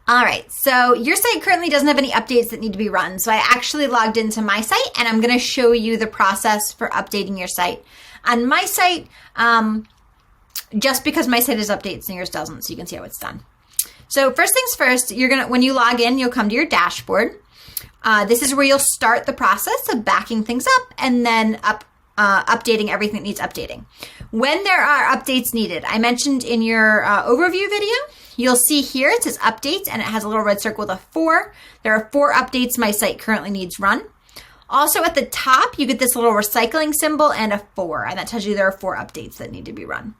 All right, so your site currently doesn't have any updates that need to be run. So I actually logged into my site and I'm gonna show you the process for updating your site. On my site, just because my site has updates and yours doesn't, so you can see how it's done. So first things first, when you log in, you'll come to your dashboard. This is where you'll start the process of backing things up and then updating everything that needs updating. When there are updates needed, I mentioned in your overview video, you'll see here it says updates and it has a little red circle with a 4. There are 4 updates my site currently needs run. Also at the top, you get this little recycling symbol and a 4, and that tells you there are 4 updates that need to be run.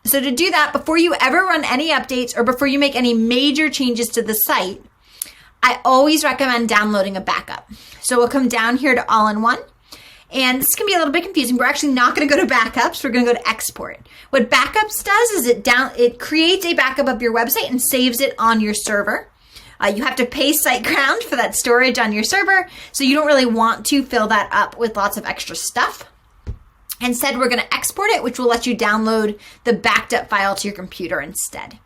So to do that, before you ever run any updates or before you make any major changes to the site, I always recommend downloading a backup. So we'll come down here to all-in-one. And this can be a little bit confusing. We're actually not going to go to backups. We're going to go to export. What backups does is it creates a backup of your website and saves it on your server. You have to pay SiteGround for that storage on your server, so you don't really want to fill that up with lots of extra stuff. Instead, we're going to export it, which will let you download the backed up file to your computer instead.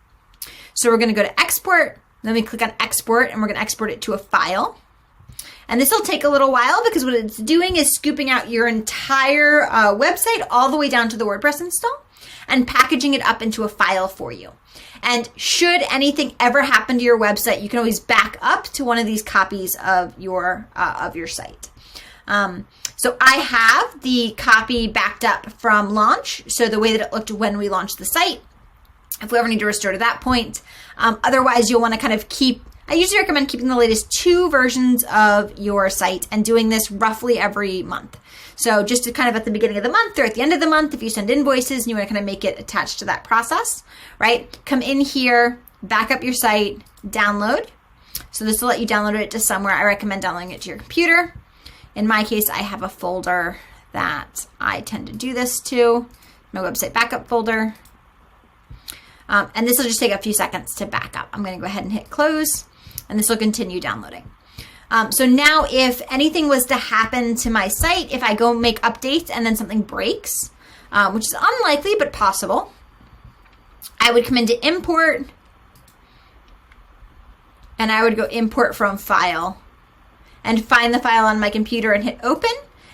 So we're going to go to export. Then we click on export, and we're going to export it to a file. And this will take a little while because what it's doing is scooping out your entire website all the way down to the WordPress install and packaging it up into a file for you. And should anything ever happen to your website, you can always back up to one of these copies of your site. So I have the copy backed up from launch, so the way that it looked when we launched the site, if we ever need to restore to that point. Otherwise, you'll want to kind of I usually recommend keeping the latest 2 versions of your site and doing this roughly every month. So just to kind of at the beginning of the month or at the end of the month, if you send invoices and you want to kind of make it attached to that process, right? Come in here, back up your site, download. So this will let you download it to somewhere. I recommend downloading it to your computer. In my case, I have a folder that I tend to do this to, my website backup folder. And this will just take a few seconds to back up. I'm going to go ahead and hit close, and this will continue downloading. So now if anything was to happen to my site, if I go make updates and then something breaks, which is unlikely but possible, I would come into import, and I would go import from file and find the file on my computer and hit open.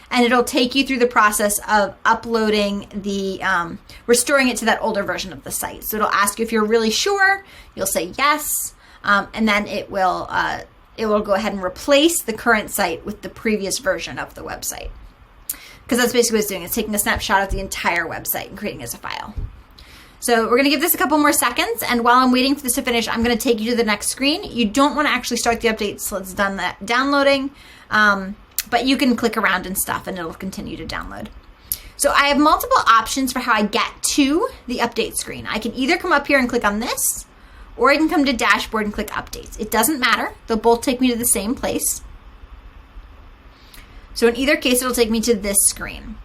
And it'll take you through the process of uploading restoring it to that older version of the site. So it'll ask you if you're really sure. You'll say yes, and then it will go ahead and replace the current site with the previous version of the website. Because that's basically what it's doing. It's taking a snapshot of the entire website and creating it as a file. So we're going to give this a couple more seconds, and while I'm waiting for this to finish, I'm going to take you to the next screen. You don't want to actually start the update until it's done that downloading. But you can click around and stuff and it'll continue to download. So I have multiple options for how I get to the update screen. I can either come up here and click on this, or I can come to dashboard and click updates. It doesn't matter. They'll both take me to the same place. So in either case, it'll take me to this screen.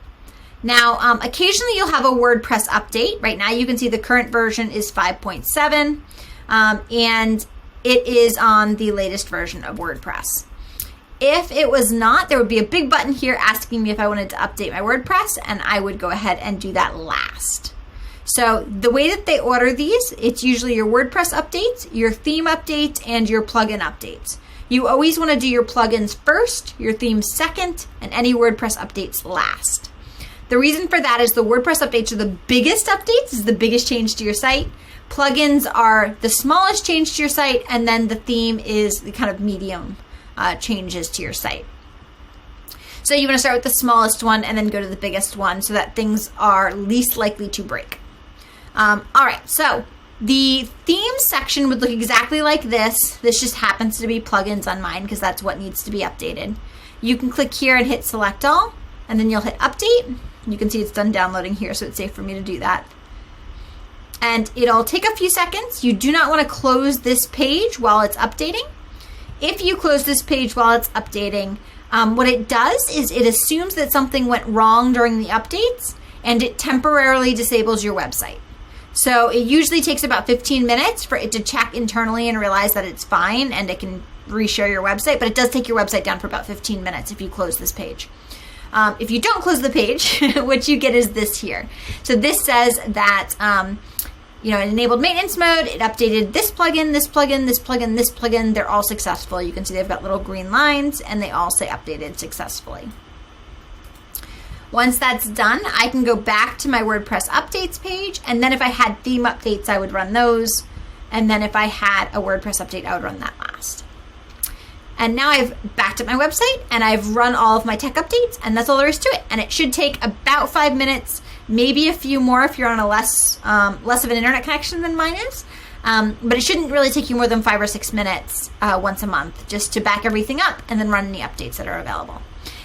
Now, occasionally you'll have a WordPress update. Right now you can see the current version is 5.7 and it is on the latest version of WordPress. If it was not, there would be a big button here asking me if I wanted to update my WordPress, and I would go ahead and do that last. So the way that they order these, it's usually your WordPress updates, your theme updates, and your plugin updates. You always want to do your plugins first, your themes second, and any WordPress updates last. The reason for that is the WordPress updates are the biggest updates, is the biggest change to your site. Plugins are the smallest change to your site, and then the theme is the kind of medium changes to your site. So you want to start with the smallest one and then go to the biggest one so that things are least likely to break. All right, so the theme section would look exactly like this. This just happens to be plugins on mine because that's what needs to be updated. You can click here and hit select all, and then you'll hit update. You can see it's done downloading here, so it's safe for me to do that. And it'll take a few seconds. You do not want to close this page while it's updating. If you close this page while it's updating, what it does is it assumes that something went wrong during the updates and it temporarily disables your website. So it usually takes about 15 minutes for it to check internally and realize that it's fine and it can reshare your website, but it does take your website down for about 15 minutes if you close this page. If you don't close the page, what you get is this here. So this says that it enabled maintenance mode. It updated this plugin, this plugin, this plugin, this plugin. They're all successful. You can see they've got little green lines and they all say updated successfully. Once that's done, I can go back to my WordPress updates page. And then if I had theme updates, I would run those. And then if I had a WordPress update, I would run that last. And now I've backed up my website and I've run all of my tech updates, and that's all there is to it. And it should take about 5 minutes, maybe a few more if you're on a less of an internet connection than mine is. But it shouldn't really take you more than 5 or 6 minutes once a month just to back everything up and then run any updates that are available.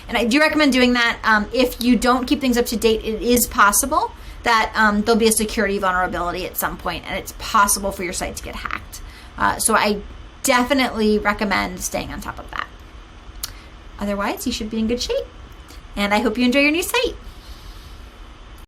And I do recommend doing that. If you don't keep things up to date, it is possible that there'll be a security vulnerability at some point, and it's possible for your site to get hacked. So I definitely recommend staying on top of that. Otherwise, you should be in good shape. And I hope you enjoy your new site.